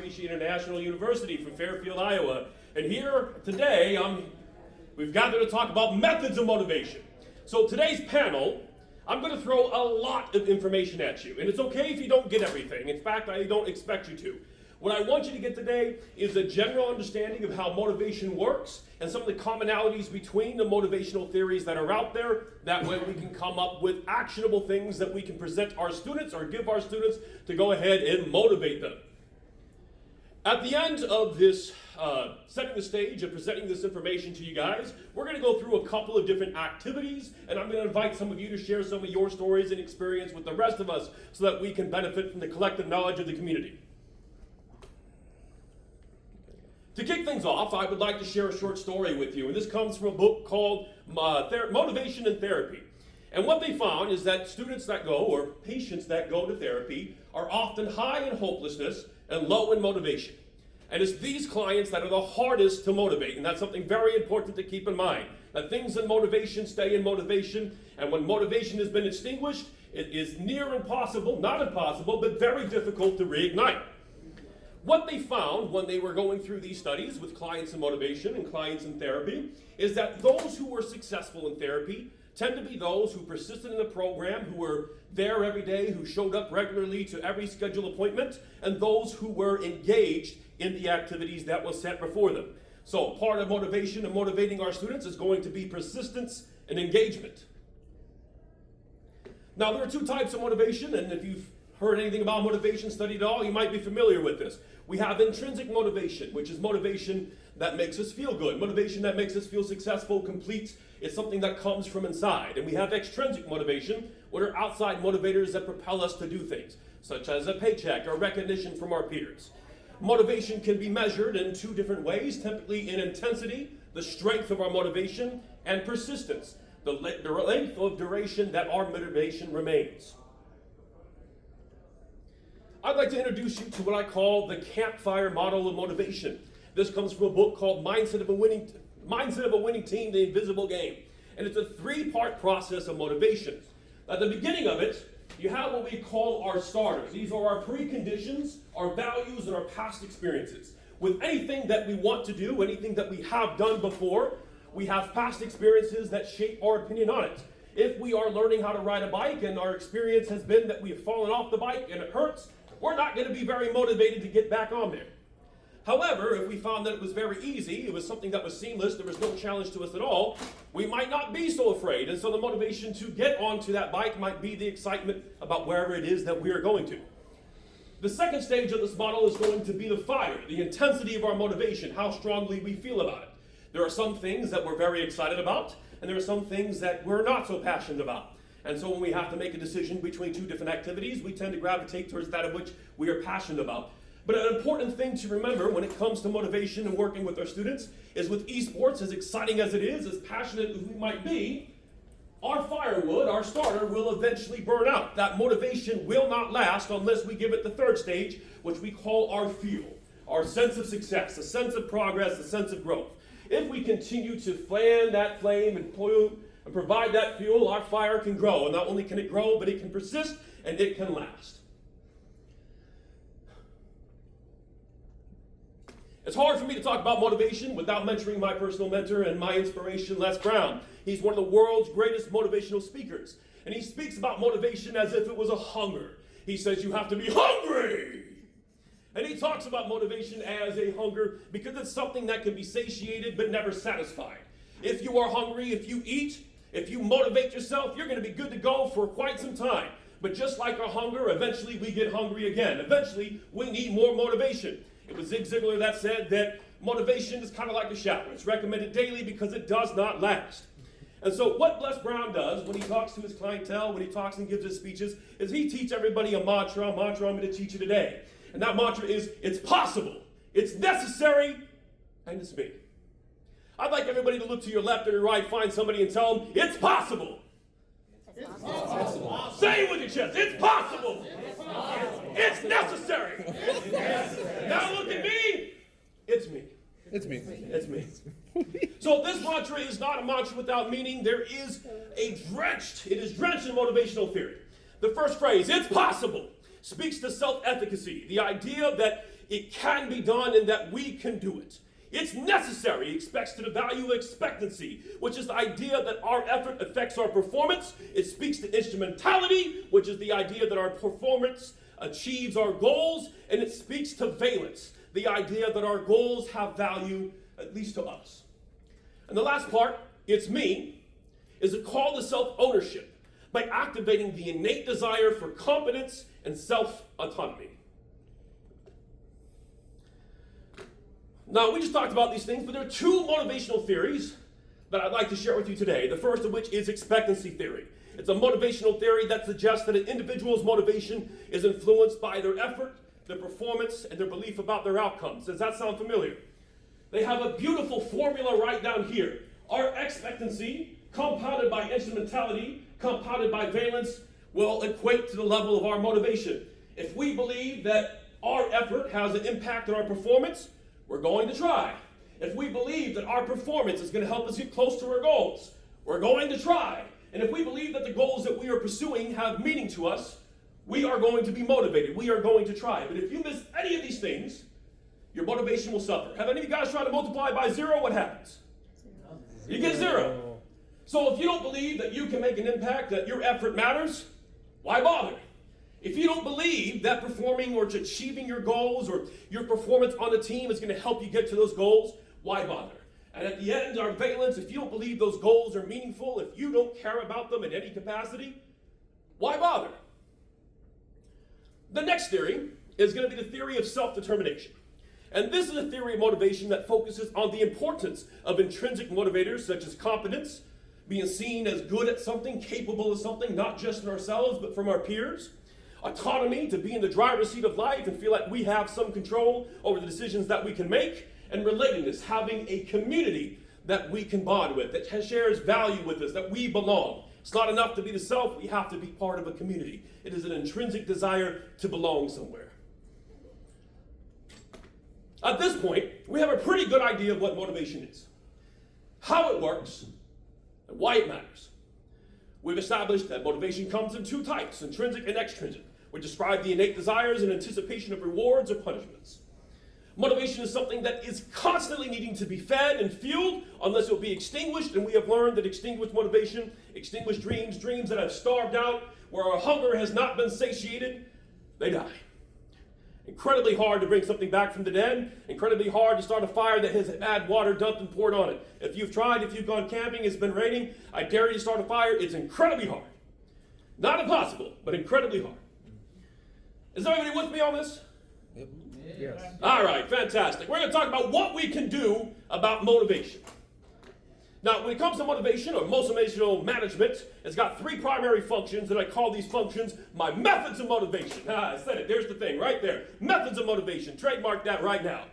Outreach International University from Fairfield, Iowa. And here today, we've gathered to talk about methods of motivation. So today's panel, I'm going to throw a lot of information at you. And it's okay if you don't get everything. In fact, I don't expect you to. What I want you to get today is a general understanding of how motivation works and some of the commonalities between the motivational theories that are out there. That way we can come up with actionable things that we can present our students or give our students to go ahead and motivate them. At the end of this setting the stage and presenting this information to you guys, we're going to go through a couple of different activities, and I'm going to invite some of you to share some of your stories and experience with the rest of us so that we can benefit from the collective knowledge of the community. To kick things off, I would like to share a short story with you, and this comes from a book called Motivation and Therapy. And what they found is that students that go, or patients that go to therapy, are often high in hopelessness and low in motivation. And it's these clients that are the hardest to motivate, and that's something very important to keep in mind. That things in motivation stay in motivation, and when motivation has been extinguished, it is near impossible, not impossible, but very difficult to reignite. What they found when they were going through these studies with clients in motivation and clients in therapy is that those who were successful in therapy tend to be those who persisted in the program, who were there every day, who showed up regularly to every scheduled appointment, and those who were engaged in the activities that was set before them. So part of motivation and motivating our students is going to be persistence and engagement. Now, there are two types of motivation, and if you've heard anything about motivation, studied at all, you might be familiar with this. We have intrinsic motivation, which is motivation that makes us feel good, motivation that makes us feel successful, complete. It's something that comes from inside. And we have extrinsic motivation, what are outside motivators that propel us to do things, such as a paycheck or recognition from our peers. Motivation can be measured in two different ways, typically in intensity, the strength of our motivation, and persistence, the length of duration that our motivation remains. I'd like to introduce you to what I call the campfire model of motivation. This comes from a book called Mindset of a Winning Team, The Invisible Game. And it's a three-part process of motivation. At the beginning of it, you have what we call our starters. These are our preconditions, our values, and our past experiences. With anything that we want to do, anything that we have done before, we have past experiences that shape our opinion on it. If we are learning how to ride a bike and our experience has been that we have fallen off the bike and it hurts, we're not going to be very motivated to get back on there. However, if we found that it was very easy, it was something that was seamless, there was no challenge to us at all, we might not be so afraid. And so the motivation to get onto that bike might be the excitement about wherever it is that we are going to. The second stage of this model is going to be the fire, the intensity of our motivation, how strongly we feel about it. There are some things that we're very excited about, and there are some things that we're not so passionate about. And so when we have to make a decision between two different activities, we tend to gravitate towards that of which we are passionate about. But an important thing to remember when it comes to motivation and working with our students is with esports, as exciting as it is, as passionate as we might be, our firewood, our starter, will eventually burn out. That motivation will not last unless we give it the third stage, which we call our fuel, our sense of success, a sense of progress, a sense of growth. If we continue to fan that flame and provide that fuel, our fire can grow. And not only can it grow, but it can persist and it can last. It's hard for me to talk about motivation without mentioning my personal mentor and my inspiration, Les Brown. He's one of the world's greatest motivational speakers. And he speaks about motivation as if it was a hunger. He says you have to be hungry. And he talks about motivation as a hunger because it's something that can be satiated but never satisfied. If you are hungry, if you eat, if you motivate yourself, you're going to be good to go for quite some time. But just like our hunger, eventually we get hungry again. Eventually, we need more motivation. It was Zig Ziglar that said that motivation is kind of like a shower. It's recommended daily because it does not last. And so what Les Brown does when he talks to his clientele, when he talks and gives his speeches, is he teaches everybody a mantra I'm going to teach you today. And that mantra is, it's possible, it's necessary, and it's me. I'd like everybody to look to your left or your right, find somebody and tell them, it's possible. It's possible. Say it with your chest, it's possible. It's necessary. Now look at me. It's me. It's me. It's me. So this mantra is not a mantra without meaning. It is drenched in motivational theory. The first phrase, it's possible, speaks to self-efficacy, the idea that it can be done and that we can do it. It's necessary. He expects to the value of expectancy, which is the idea that our effort affects our performance. It speaks to instrumentality, which is the idea that our performance achieves our goals. And it speaks to valence, the idea that our goals have value, at least to us. And the last part, it's me, is a call to self-ownership by activating the innate desire for competence and self-autonomy. Now, we just talked about these things, but there are two motivational theories that I'd like to share with you today. The first of which is expectancy theory. It's a motivational theory that suggests that an individual's motivation is influenced by their effort, their performance, and their belief about their outcomes. Does that sound familiar? They have a beautiful formula right down here. Our expectancy, compounded by instrumentality, compounded by valence, will equate to the level of our motivation. If we believe that our effort has an impact on our performance, we're going to try. If we believe that our performance is going to help us get close to our goals, we're going to try. And if we believe that the goals that we are pursuing have meaning to us, we are going to be motivated. We are going to try. But if you miss any of these things, your motivation will suffer. Have any of you guys tried to multiply by 0? What happens? You get 0. So if you don't believe that you can make an impact, that your effort matters, why bother? If you don't believe that performing or achieving your goals or your performance on the team is going to help you get to those goals, why bother? And at the end, our valence, if you don't believe those goals are meaningful, if you don't care about them in any capacity, why bother? The next theory is going to be the theory of self-determination. And this is a theory of motivation that focuses on the importance of intrinsic motivators such as competence, being seen as good at something, capable of something, not just in ourselves, but from our peers. Autonomy, to be in the driver's seat of life and feel like we have some control over the decisions that we can make. And relatedness, having a community that we can bond with, that shares value with us, that we belong. It's not enough to be the self, we have to be part of a community. It is an intrinsic desire to belong somewhere. At this point, we have a pretty good idea of what motivation is, how it works, and why it matters. We've established that motivation comes in two types, intrinsic and extrinsic, which describe the innate desires and anticipation of rewards or punishments. Motivation is something that is constantly needing to be fed and fueled unless it will be extinguished, and we have learned that extinguished motivation, extinguished dreams, dreams that have starved out, where our hunger has not been satiated, they die. Incredibly hard to bring something back from the dead, incredibly hard to start a fire that has had water dumped and poured on it. If you've tried, if you've gone camping, it's been raining, I dare you to start a fire, it's incredibly hard. Not impossible, but incredibly hard. Is everybody with me on this? Yes. All right, fantastic. We're going to talk about what we can do about motivation. Now, when it comes to motivation or motivational management, it's got three primary functions, and I call these functions my methods of motivation. I said it. There's the thing right there. Methods of motivation. Trademark that right now.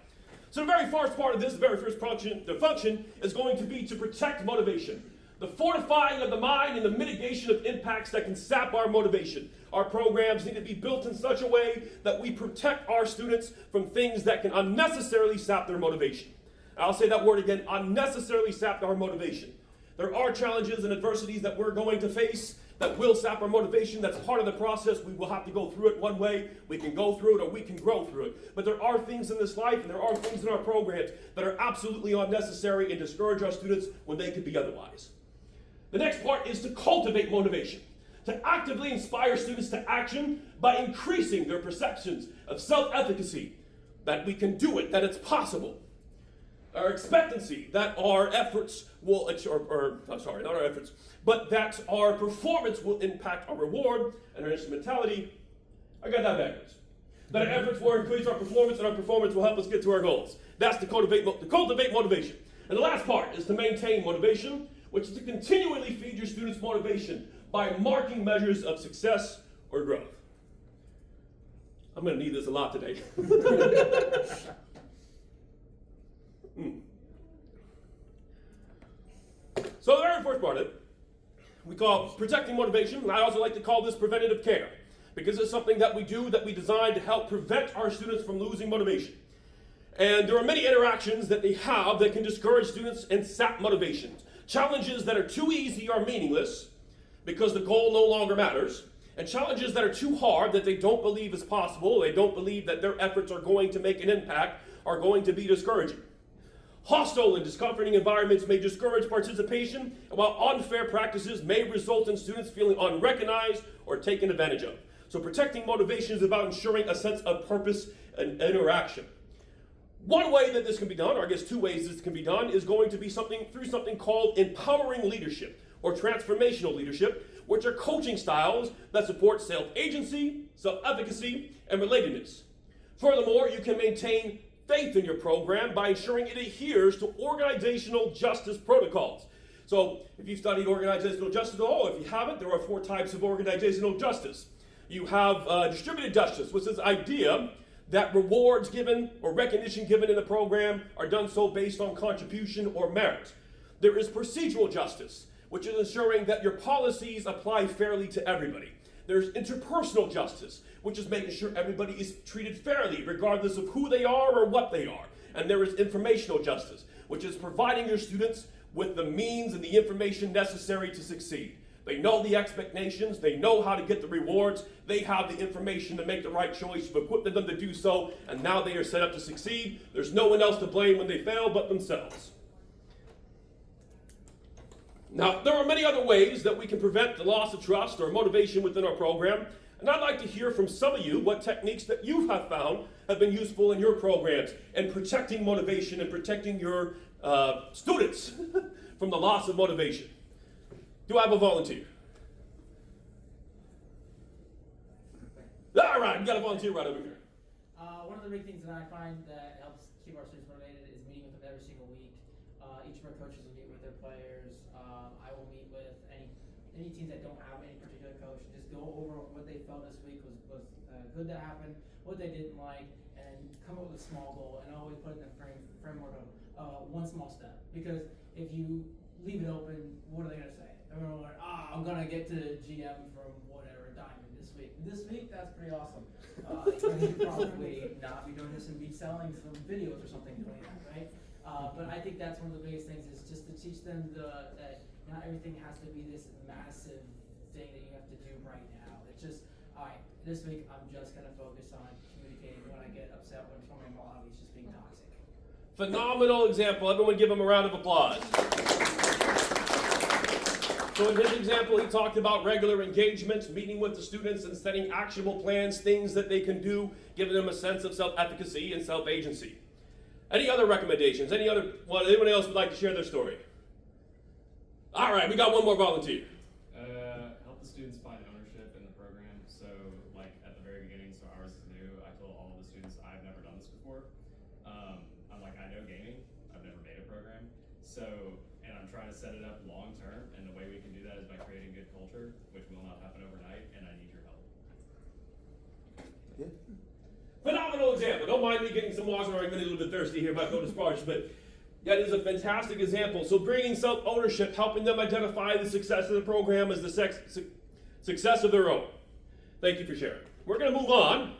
So the very first part of this, the very first function, the function is going to be to protect motivation. The fortifying of the mind and the mitigation of impacts that can sap our motivation. Our programs need to be built in such a way that we protect our students from things that can unnecessarily sap their motivation. I'll say that word again, unnecessarily sap our motivation. There are challenges and adversities that we're going to face that will sap our motivation. That's part of the process. We will have to go through it one way. We can go through it or we can grow through it. But there are things in this life and there are things in our programs that are absolutely unnecessary and discourage our students when they could be otherwise. The next part is to cultivate motivation, to actively inspire students to action by increasing their perceptions of self-efficacy, that we can do it, that it's possible. Our expectancy, that our efforts will, not our efforts, but that our performance will impact our reward, and our instrumentality, I got that backwards. That our efforts will increase our performance, and our performance will help us get to our goals. That's to cultivate motivation. And the last part is to maintain motivation, which is to continually feed your students' motivation by marking measures of success or growth. I'm going to need this a lot today. So the very first part of it, we call protecting motivation, and I also like to call this preventative care, because it's something that we do, that we design to help prevent our students from losing motivation. And there are many interactions that they have that can discourage students and sap motivations. Challenges that are too easy are meaningless because the goal no longer matters. And challenges that are too hard, that they don't believe is possible, they don't believe that their efforts are going to make an impact, are going to be discouraging. Hostile and discomforting environments may discourage participation, while unfair practices may result in students feeling unrecognized or taken advantage of. So protecting motivation is about ensuring a sense of purpose and interaction. One way that this can be done, or I guess two ways this can be done, is going to be through something called empowering leadership or transformational leadership, which are coaching styles that support self-agency, self-efficacy, and relatedness. Furthermore, you can maintain faith in your program by ensuring it adheres to organizational justice protocols. So if you've studied organizational justice at all, if you haven't, there are 4 types of organizational justice. You have distributed justice, which is the idea that rewards given or recognition given in the program are done so based on contribution or merit. There is procedural justice, which is ensuring that your policies apply fairly to everybody. There's interpersonal justice, which is making sure everybody is treated fairly, regardless of who they are or what they are. And there is informational justice, which is providing your students with the means and the information necessary to succeed. They know the expectations, they know how to get the rewards, they have the information to make the right choice, you've equipped them to do so, and now they are set up to succeed. There's no one else to blame when they fail but themselves. Now, there are many other ways that we can prevent the loss of trust or motivation within our program, and I'd like to hear from some of you what techniques that you have found have been useful in your programs in protecting motivation and protecting your students from the loss of motivation. Do I have a volunteer? All right, we got a volunteer right over here. One of the big things that I find that helps keep our students motivated is meeting with them every single week. Each of our coaches will meet with their players. I will meet with any teams that don't have any particular coach and just go over what they felt this week was good that happened, what they didn't like, and come up with a small goal, and always put it in the framework of one small step. Because if you leave it open, what are they going to say? Everyone like, I'm going to get to GM from whatever diamond this week. This week, that's pretty awesome. You should probably not be doing this and be selling some videos or something doing that, right? But I think that's one of the biggest things is just to teach them that not everything has to be this massive thing that you have to do right now. It's just, all right, this week I'm just going to focus on communicating when I get upset when my hobby is just being toxic. Phenomenal example. Everyone give him a round of applause. So in his example, he talked about regular engagement, meeting with the students and setting actionable plans, things that they can do, giving them a sense of self-efficacy and self-agency. Any other recommendations? Anyone else would like to share their story? All right, we got one more volunteer. Help the students find ownership in the program. So like at the very beginning, so ours is new, I told all of the students I've never done this before. I'm like, I know gaming, I've never made a program. And I'm trying to set it up long term, and the way we can do that is by creating good culture, which will not happen overnight, and I need your help. Yeah. Phenomenal example. Don't mind me getting some water, or I'm getting a little bit thirsty here about Coach Sparks, but that is a fantastic example. So bringing self-ownership, helping them identify the success of the program as the success of their own. Thank you for sharing. We're going to move on,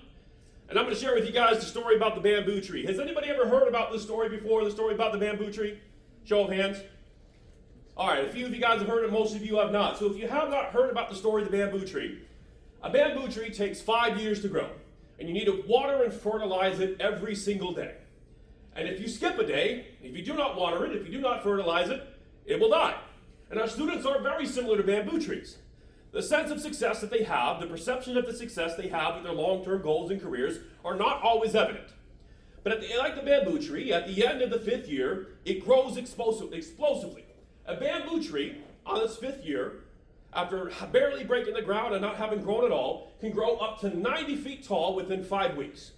and I'm going to share with you guys the story about the bamboo tree. Has anybody ever heard about this story before, the story about the bamboo tree? Show of hands. All right, a few of you guys have heard it, most of you have not. So if you have not heard about the story of the bamboo tree, a bamboo tree takes 5 years to grow, and you need to water and fertilize it every single day. And if you skip a day, if you do not water it, if you do not fertilize it, it will die. And our students are very similar to bamboo trees. The sense of success that they have, the perception of the success they have with their long-term goals and careers are not always evident. But like the bamboo tree, at the end of the 5th year, it grows explosively. A bamboo tree, on its 5th year, after barely breaking the ground and not having grown at all, can grow up to 90 feet tall within 5 weeks.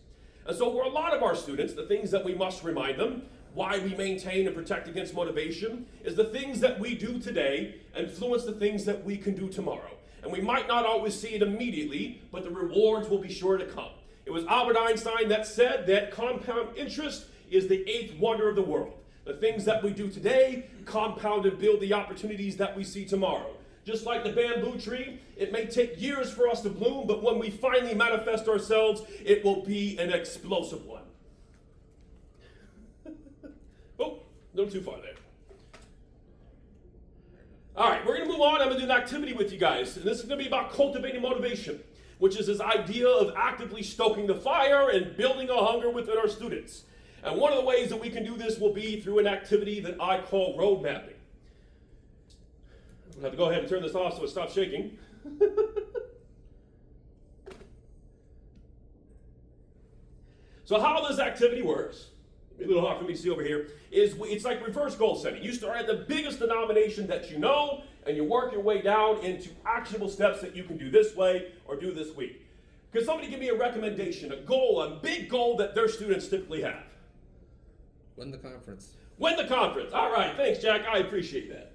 And so for a lot of our students, the things that we must remind them, why we maintain and protect against motivation, is the things that we do today influence the things that we can do tomorrow. And we might not always see it immediately, but the rewards will be sure to come. It was Albert Einstein that said that compound interest is the 8th wonder of the world. The things that we do today compound and build the opportunities that we see tomorrow. Just like the bamboo tree, it may take years for us to bloom, but when we finally manifest ourselves, it will be an explosive one. Oh, a little too far there. All right, we're going to move move on, I'm going to do an activity with you guys. And this is going to be about cultivating motivation, which is this idea of actively stoking the fire and building a hunger within our students. And one of the ways that we can do this will be through an activity that I call road mapping. I'm going to have to go ahead and turn this off so it stops shaking. So how this activity works, a little hard for me to see over here, is it's like reverse goal setting. You start at the biggest denomination that you know, and you work your way down into actionable steps that you can do this way or do this week. Could somebody give me a recommendation, a goal, a big goal that their students typically have? Win the conference. Win the conference. All right, thanks, Jack. I appreciate that.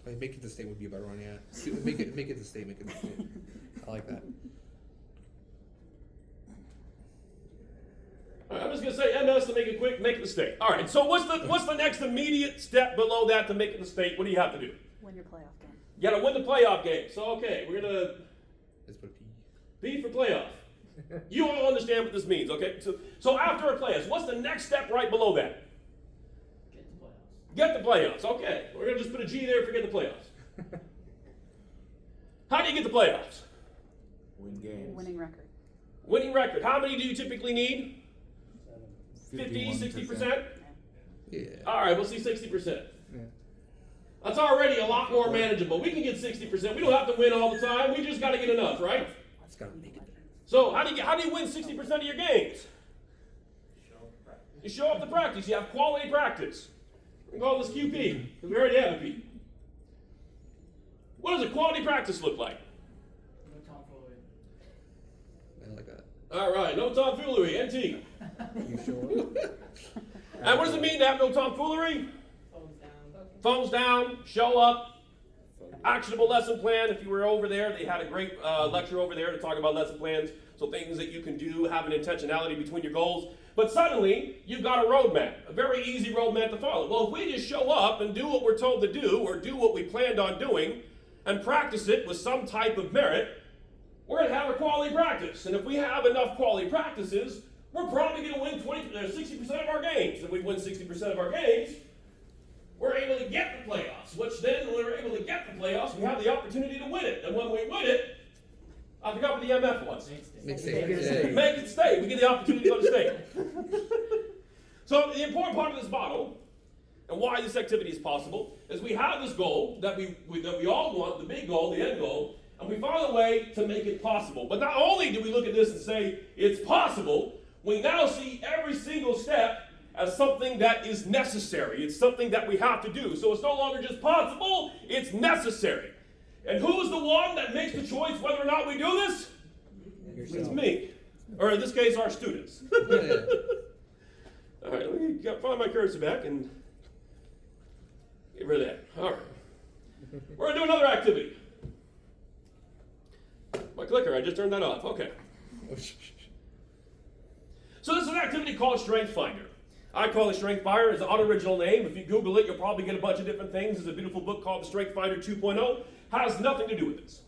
Make it the state would be a better one, yeah. Make it the state, make it the state. I like that. All right, I'm just going to say MS to make it quick, make it the state. All right, so what's the next immediate step below that to make it the state? What do you have to do? Win your playoff game. You got to win the playoff game. So, okay, we're going to Let's put a P. P for playoff. You all understand what this means, okay? So after a playoffs, what's the next step right below that? Get the playoffs. Get the playoffs. Okay, we're going to just put a G there, forget the playoffs. How do you get the playoffs? Win games. Winning record. Winning record. How many do you typically need? 50, 51%. 60%? Yeah. All right, we'll see 60%. Yeah. That's already a lot more manageable. We can get 60%. We don't have to win all the time. We just got to get enough, right? Let's go make it. So how do you win 60% of your games? You show up to practice. You have quality practice. We call this QP because we already have a P. What does a quality practice look like? No tomfoolery. I like that. All right, no tomfoolery, NT. You show up. And what does it mean to have no tomfoolery? Phones down. Phones down, show up, actionable lesson plan. If you were over there, they had a great lecture over there to talk about lesson plans. So things that you can do, have an intentionality between your goals. But suddenly, you've got a roadmap, a very easy roadmap to follow. Well, if we just show up and do what we're told to do, or do what we planned on doing, and practice it with some type of merit, we're going to have a quality practice. And if we have enough quality practices, we're probably going to win 60% of our games. If we win 60% of our games, we're able to get the playoffs, which then when we're able to get the playoffs, we have the opportunity to win it. And when we win it, I forgot what the MF was. Make Make it state. Make it state. We get the opportunity to go to state. So the important part of this model, and why this activity is possible, is we have this goal that we all want, the big goal, the end goal, and we find a way to make it possible. But not only do we look at this and say it's possible, we now see every single step as something that is necessary. It's something that we have to do. So it's no longer just possible, it's necessary. And who's the one that makes the choice whether or not we do this? Yourself. It's me. Or in this case, our students. Yeah. All right, let me find my cursor back and get rid of that. All right. We're going to do another activity. My clicker, I just turned that off. Okay. So this is an activity called Strength Finder. I call it Strength Finder. It's an unoriginal name. If you Google it, you'll probably get a bunch of different things. There's a beautiful book called The Strength Finder 2.0. Has nothing to do with this.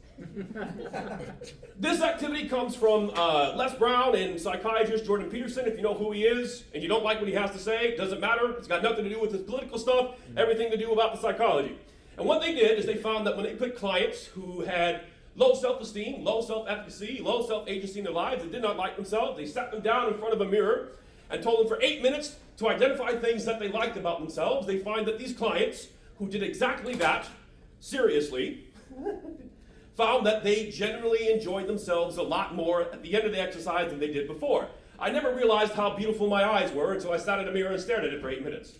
This activity comes from Les Brown and psychiatrist Jordan Peterson. If you know who he is and you don't like what he has to say, it doesn't matter. It's got nothing to do with his political stuff, everything to do about the psychology. And what they did is they found that when they put clients who had low self-esteem, low self-efficacy, low self-agency in their lives, that did not like themselves, they sat them down in front of a mirror and told them for 8 minutes to identify things that they liked about themselves. They find that these clients who did exactly that, seriously, found that they generally enjoyed themselves a lot more at the end of the exercise than they did before. I never realized how beautiful my eyes were until I sat in a mirror and stared at it for 8 minutes.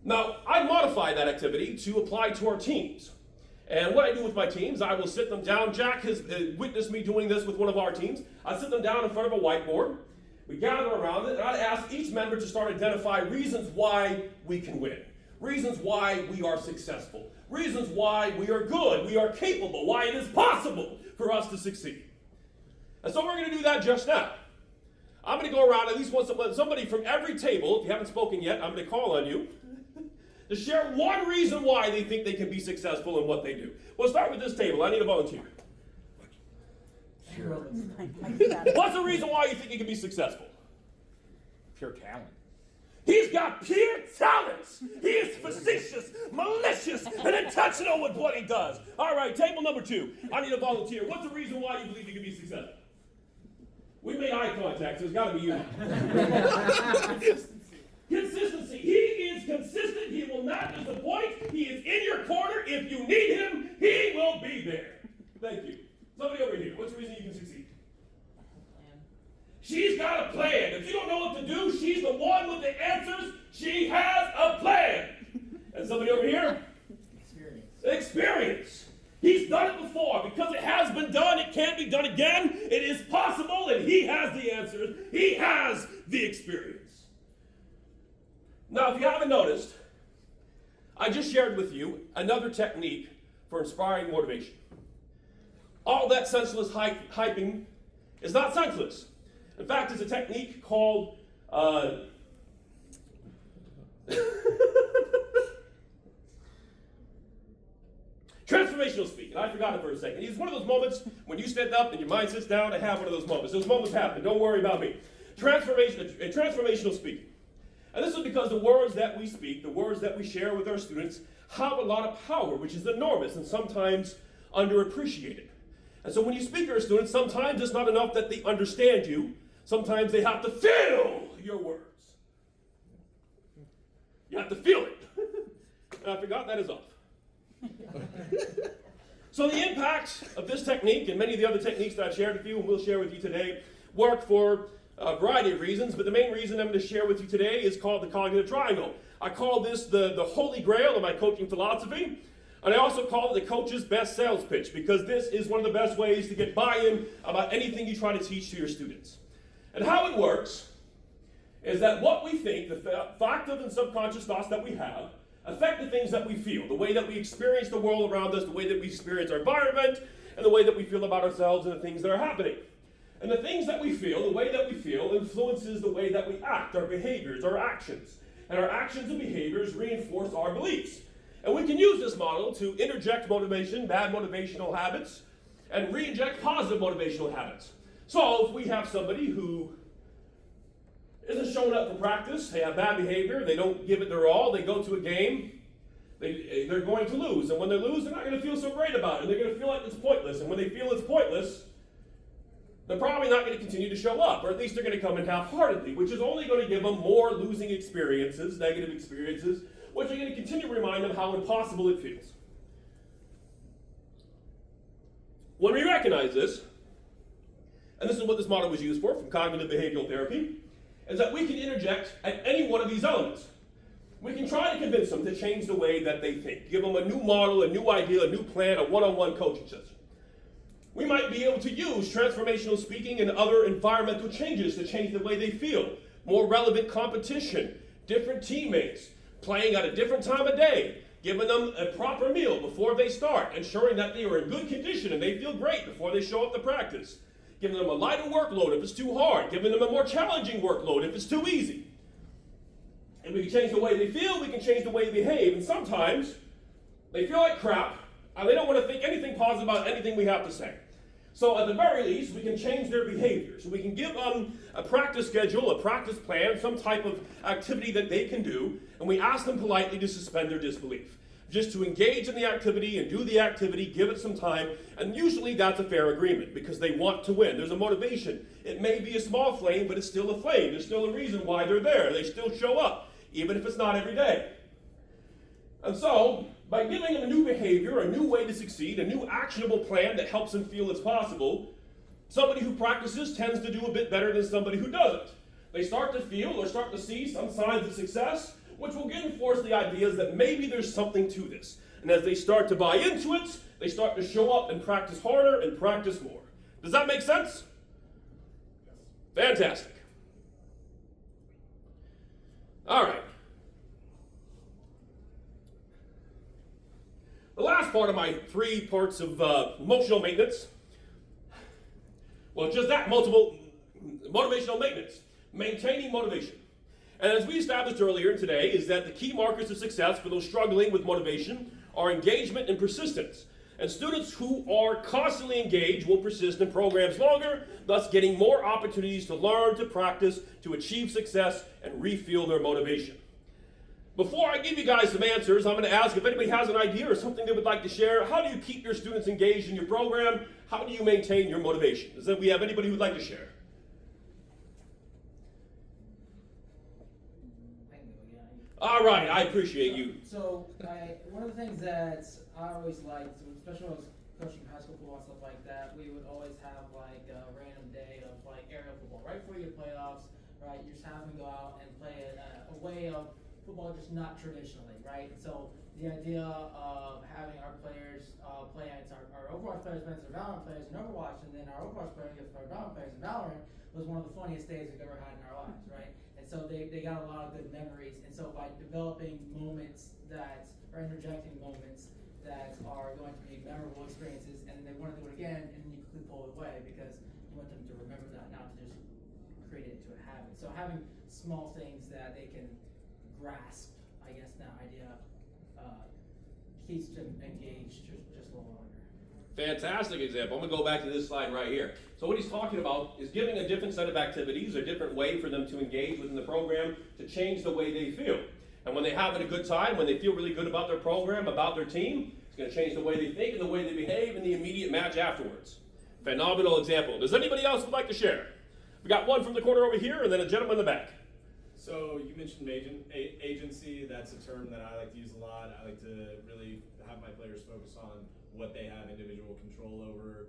Now, I modify that activity to apply to our teams. And what I do with my teams, I will sit them down. Jack has witnessed me doing this with one of our teams. I sit them down in front of a whiteboard. We gather around it, and I ask each member to start identifying reasons why we can win, reasons why we are successful, reasons why we are good, we are capable, why it is possible for us to succeed. And so we're going to do that just now. I'm going to go around, at least somebody from every table, if you haven't spoken yet, I'm going to call on you, to share one reason why they think they can be successful in what they do. We'll start with this table. I need a volunteer. What's the reason why you think you can be successful? Pure talent. He's got pure talents. He is facetious, malicious, and intentional with what he does. All right, table number 2. I need a volunteer. What's the reason why you believe you can be successful? We made eye contact, so it's got to be you. Consistency. He is consistent. He will not disappoint. He is in your corner. If you need him, he will be there. Thank you. Somebody over here. What's the reason you can succeed? She's got a plan. If you don't know what to do, she's the one with the answers. She has a plan. And somebody over here? Experience. He's done it before. Because it has been done, it can't be done again. It is possible, and he has the answers. He has the experience. Now, if you haven't noticed, I just shared with you another technique for inspiring motivation. All that senseless hyping is not senseless. In fact, it's a technique called transformational speak. And I forgot it for a second. It's one of those moments when you stand up and your mind sits down and have one of those moments. Those moments happen. Don't worry about me. Transformational speaking. And this is because the words that we speak, the words that we share with our students, have a lot of power, which is enormous and sometimes underappreciated. And so when you speak to your students, sometimes it's not enough that they understand you. Sometimes they have to feel your words. You have to feel it. And I forgot that is off. So the impact of this technique and many of the other techniques that I've shared with you and will share with you today work for a variety of reasons, but the main reason I'm going to share with you today is called the cognitive triangle. I call this the holy grail of my coaching philosophy, and I also call it the coach's best sales pitch, because this is one of the best ways to get buy-in about anything you try to teach to your students. And how it works is that what we think, the active and subconscious thoughts that we have, affect the things that we feel, the way that we experience the world around us, the way that we experience our environment, and the way that we feel about ourselves and the things that are happening. And the things that we feel, the way that we feel, influences the way that we act, our behaviors, our actions. And our actions and behaviors reinforce our beliefs. And we can use this model to interject motivation, bad motivational habits, and reinject positive motivational habits. So if we have somebody who isn't showing up for practice, they have bad behavior, they don't give it their all, they go to a game, they're going to lose. And when they lose, they're not going to feel so great about it. They're going to feel like it's pointless. And when they feel it's pointless, they're probably not going to continue to show up, or at least they're going to come in half-heartedly, which is only going to give them more losing experiences, negative experiences, which are going to continue to remind them how impossible it feels. When we recognize this, and this is what this model was used for from cognitive behavioral therapy, is that we can interject at any one of these elements. We can try to convince them to change the way that they think, give them a new model, a new idea, a new plan, a one-on-one coaching session. We might be able to use transformational speaking and other environmental changes to change the way they feel. More relevant competition, different teammates, playing at a different time of day, giving them a proper meal before they start, ensuring that they are in good condition and they feel great before they show up to practice, giving them a lighter workload if it's too hard, giving them a more challenging workload if it's too easy. And we can change the way they feel, we can change the way they behave, and sometimes they feel like crap, and they don't want to think anything positive about anything we have to say. So at the very least, we can change their behaviors. We can give them a practice schedule, a practice plan, some type of activity that they can do, and we ask them politely to suspend their disbelief. Just to engage in the activity and do the activity, give it some time, and usually that's a fair agreement because they want to win. There's a motivation. It may be a small flame, but it's still a flame. There's still a reason why they're there. They still show up, even if it's not every day. And so, by giving them a new behavior, a new way to succeed, a new actionable plan that helps them feel it's possible, somebody who practices tends to do a bit better than somebody who doesn't. They start to feel or start to see some signs of success, which will reinforce the ideas that maybe there's something to this. And as they start to buy into it, they start to show up and practice harder and practice more. Does that make sense? Yes. Fantastic. All right. The last part of my 3 parts of emotional maintenance, well, just that, motivational maintenance, maintaining motivation. And as we established earlier today, is that the key markers of success for those struggling with motivation are engagement and persistence. And students who are constantly engaged will persist in programs longer, thus getting more opportunities to learn, to practice, to achieve success, and refuel their motivation. Before I give you guys some answers, I'm going to ask if anybody has an idea or something they would like to share. How do you keep your students engaged in your program? How do you maintain your motivation? Does we have anybody who would like to share? All right, I appreciate you. So, one of the things that I always liked, especially when I was coaching high school football and stuff like that, we would always have like a random day of like aerial football right before your playoffs, right? You just have them go out and play a way of football, just not traditionally, right? So the idea of having our players play against our Overwatch players against our Valorant players in Overwatch, and then our Overwatch players against our Valorant players in Valorant was one of the funniest days we've ever had in our lives, right? And so they got a lot of good memories, and so by developing moments that are interjecting moments that are going to be memorable experiences, and they want to do it again, and then you quickly pull it away because you want them to remember that, not to just create it into a habit. So having small things that they can grasp, I guess that idea keeps them engaged just a little longer. Fantastic example. I'm going to go back to this slide right here. So what he's talking about is giving a different set of activities, a different way for them to engage within the program to change the way they feel. And when they're having a good time, when they feel really good about their program, about their team, it's going to change the way they think and the way they behave in the immediate match afterwards. Phenomenal example. Does anybody else would like to share? We got one from the corner over here and then a gentleman in the back. So you mentioned agency. That's a term that I like to use a lot. I like to really have my players focus on what they have individual control over,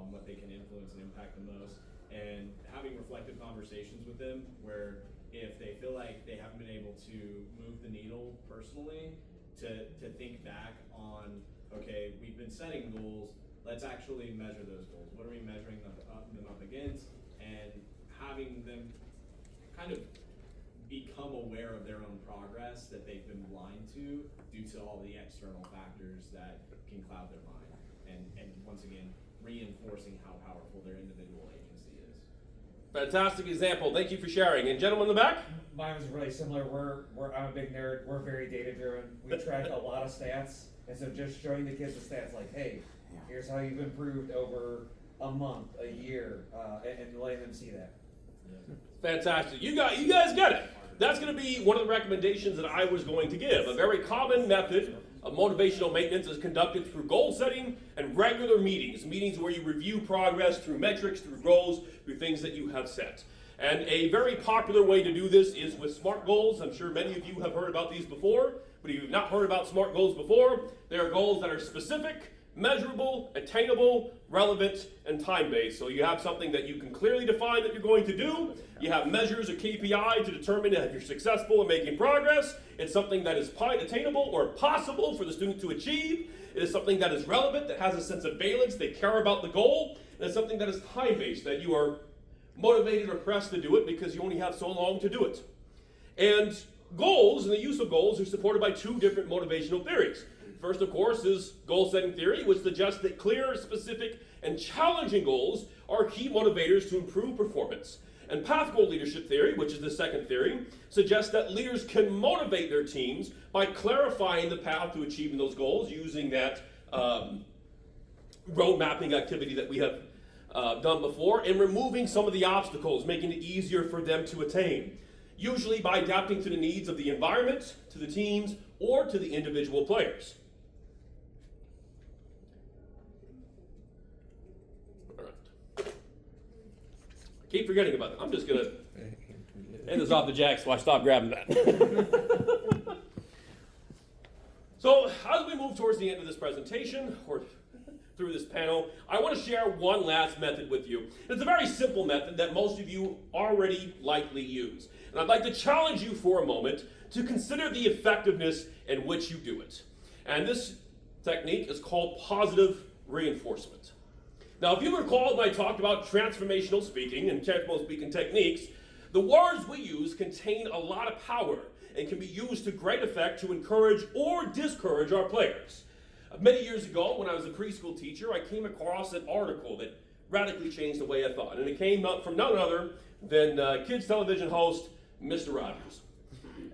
what they can influence and impact the most, and having reflective conversations with them where if they feel like they haven't been able to move the needle personally, to think back on, okay, we've been setting goals, let's actually measure those goals. What are we measuring them up against? And having them kind of become aware of their own progress that they've been blind to due to all the external factors that can cloud their mind. And once again, reinforcing how powerful their individual agency is. Fantastic example. Thank you for sharing. And gentleman in the back? Mine was really similar. I'm a big nerd. We're very data driven. We track a lot of stats, and so just showing the kids the stats, like, hey, here's how you've improved over a month, a year, and letting them see that. Fantastic. You guys get it. That's going to be one of the recommendations that I was going to give. A very common method of motivational maintenance is conducted through goal setting and regular meetings where you review progress through metrics, through goals, through things that you have set. And a very popular way to do this is with SMART goals. I'm sure many of you have heard about these before, but if you've not heard about SMART goals before, they are goals that are specific, measurable, attainable, relevant, and time-based. So you have something that you can clearly define that you're going to do. You have measures or KPI to determine if you're successful in making progress. It's something that is attainable or possible for the student to achieve. It is something that is relevant, that has a sense of valence, they care about the goal. And it's something that is time-based, that you are motivated or pressed to do it because you only have so long to do it. And goals and the use of goals are supported by two different motivational theories. First, of course, is goal-setting theory, which suggests that clear, specific, and challenging goals are key motivators to improve performance. And path goal leadership theory, which is the second theory, suggests that leaders can motivate their teams by clarifying the path to achieving those goals using that road mapping activity that we have done before, and removing some of the obstacles, making it easier for them to attain, usually by adapting to the needs of the environment, to the teams, or to the individual players. Keep forgetting about that. I'm just going to hand this off to Jack so I stop grabbing that. So as we move towards the end of this presentation, or through this panel, I want to share one last method with you. It's a very simple method that most of you already likely use. And I'd like to challenge you for a moment to consider the effectiveness in which you do it. And this technique is called positive reinforcement. Now, if you recall when I talked about transformational speaking and transformational speaking techniques, the words we use contain a lot of power and can be used to great effect to encourage or discourage our players. Many years ago, when I was a preschool teacher, I came across an article that radically changed the way I thought. And it came up from none other than kids television host Mr. Rogers.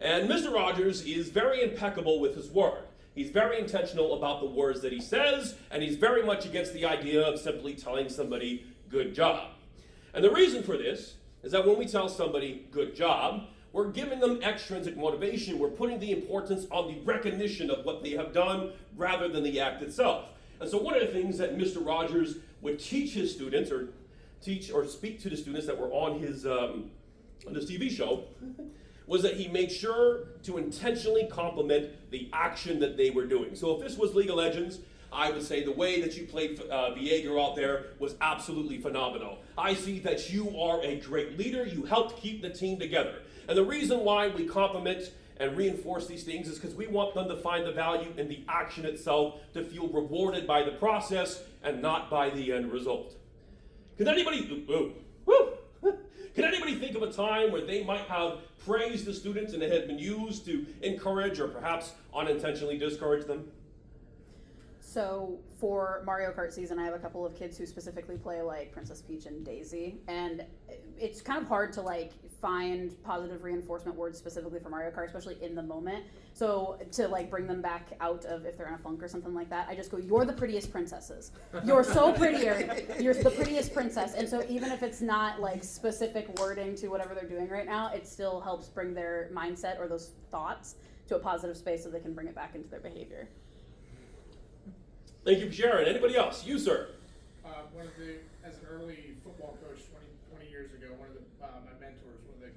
And Mr. Rogers is very impeccable with his word. He's very intentional about the words that he says, and he's very much against the idea of simply telling somebody, good job. And the reason for this is that when we tell somebody, good job, we're giving them extrinsic motivation. We're putting the importance on the recognition of what they have done rather than the act itself. And so one of the things that Mr. Rogers would teach his students, or teach or speak to the students that were on his TV show, was that he made sure to intentionally compliment the action that they were doing. So if this was League of Legends, I would say the way that you played Viego out there was absolutely phenomenal. I see that you are a great leader. You helped keep the team together. And the reason why we compliment and reinforce these things is because we want them to find the value in the action itself, to feel rewarded by the process and not by the end result. Can anybody, can anybody think of a time where they might have praised the students and it had been used to encourage or perhaps unintentionally discourage them? So for Mario Kart season, I have a couple of kids who specifically play like Princess Peach and Daisy, and it's kind of hard to like find positive reinforcement words specifically for Mario Kart, especially in the moment. So to like bring them back out of if they're in a funk or something like that, I just go, "You're the prettiest princesses. You're so prettier. You're the prettiest princess." And so even if it's not like specific wording to whatever they're doing right now, it still helps bring their mindset or those thoughts to a positive space so they can bring it back into their behavior. Thank you for sharing. Anybody else? You, sir. As an early football coach 20 years ago, one of my mentors, one of the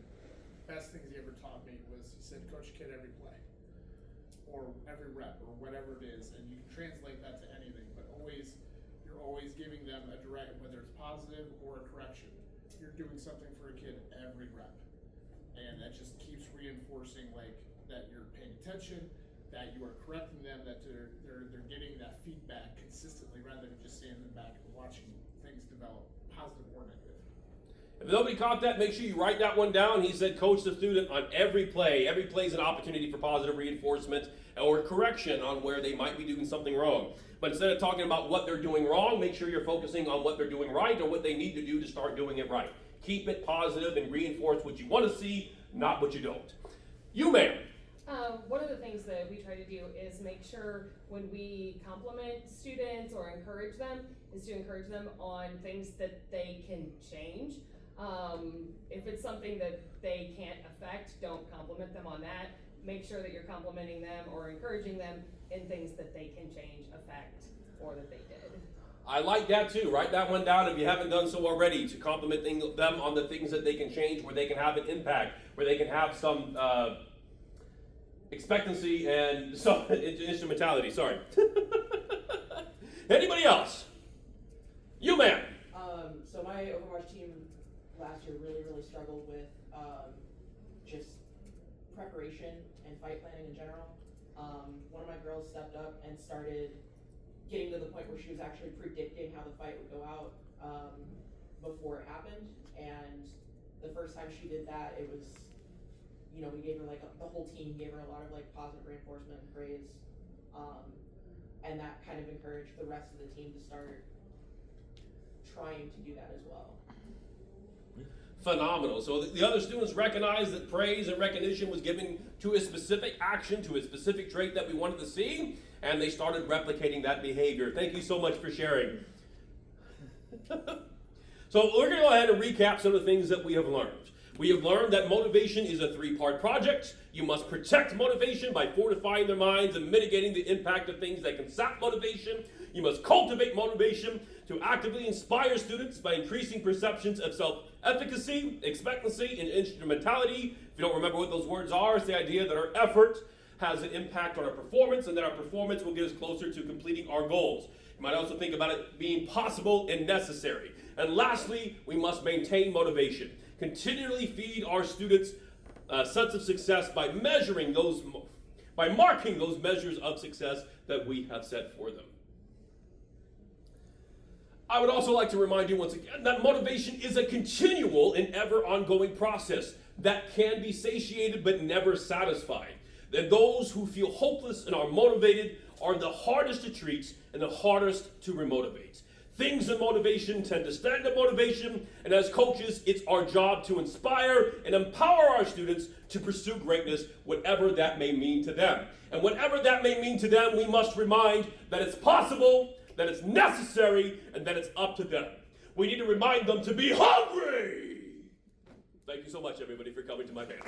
best things he ever taught me was he said, "Coach a kid every play, or every rep, or whatever it is," and you can translate that to anything, but you're always giving them a direct, whether it's positive or a correction. You're doing something for a kid every rep, and that just keeps reinforcing like that you're paying attention, that you are correcting them, that they're getting that feedback consistently rather than just standing back and watching things develop, positive or negative. If nobody caught that, make sure you write that one down. He said coach the student on every play. Every play is an opportunity for positive reinforcement or correction on where they might be doing something wrong. But instead of talking about what they're doing wrong, make sure you're focusing on what they're doing right or what they need to do to start doing it right. Keep it positive and reinforce what you want to see, not what you don't. You, ma'am. One of the things that we try to do is make sure when we compliment students or encourage them is to encourage them on things that they can change. If it's something that they can't affect, don't compliment them on that. Make sure that you're complimenting them or encouraging them in things that they can change, affect, or that they did. I like that too. Write that one down if you haven't done so already, to compliment them on the things that they can change, where they can have an impact, where they can have some expectancy and some instrumentality. Sorry. Anybody else? You, ma'am. So my Overwatch team last year really struggled with just preparation and fight planning in general. One of my girls stepped up and started getting to the point where she was actually predicting how the fight would go out before it happened. And the first time she did that, it was, we gave her the whole team gave her a lot of positive reinforcement and praise. And that kind of encouraged the rest of the team to start trying to do that as well. Phenomenal. So the other students recognized that praise and recognition was given to a specific action, to a specific trait that we wanted to see, and they started replicating that behavior. Thank you so much for sharing. So we're going to go ahead and recap some of the things that we have learned. We have learned that motivation is a three-part project. You must protect motivation by fortifying their minds and mitigating the impact of things that can sap motivation. You must cultivate motivation to actively inspire students by increasing perceptions of self-efficacy, expectancy, and instrumentality. If you don't remember what those words are, it's the idea that our effort has an impact on our performance and that our performance will get us closer to completing our goals. You might also think about it being possible and necessary. And lastly, we must maintain motivation. Continually feed our students a sense of success by marking those measures of success that we have set for them. I would also like to remind you once again that motivation is a continual and ever ongoing process that can be satiated but never satisfied. That those who feel hopeless and are motivated are the hardest to treat and the hardest to remotivate. Things in motivation tend to stand up motivation, and as coaches, it's our job to inspire and empower our students to pursue greatness, whatever that may mean to them. And whatever that may mean to them, we must remind that it's possible, that it's necessary, and that it's up to them. We need to remind them to be hungry. Thank you so much, everybody, for coming to my panel.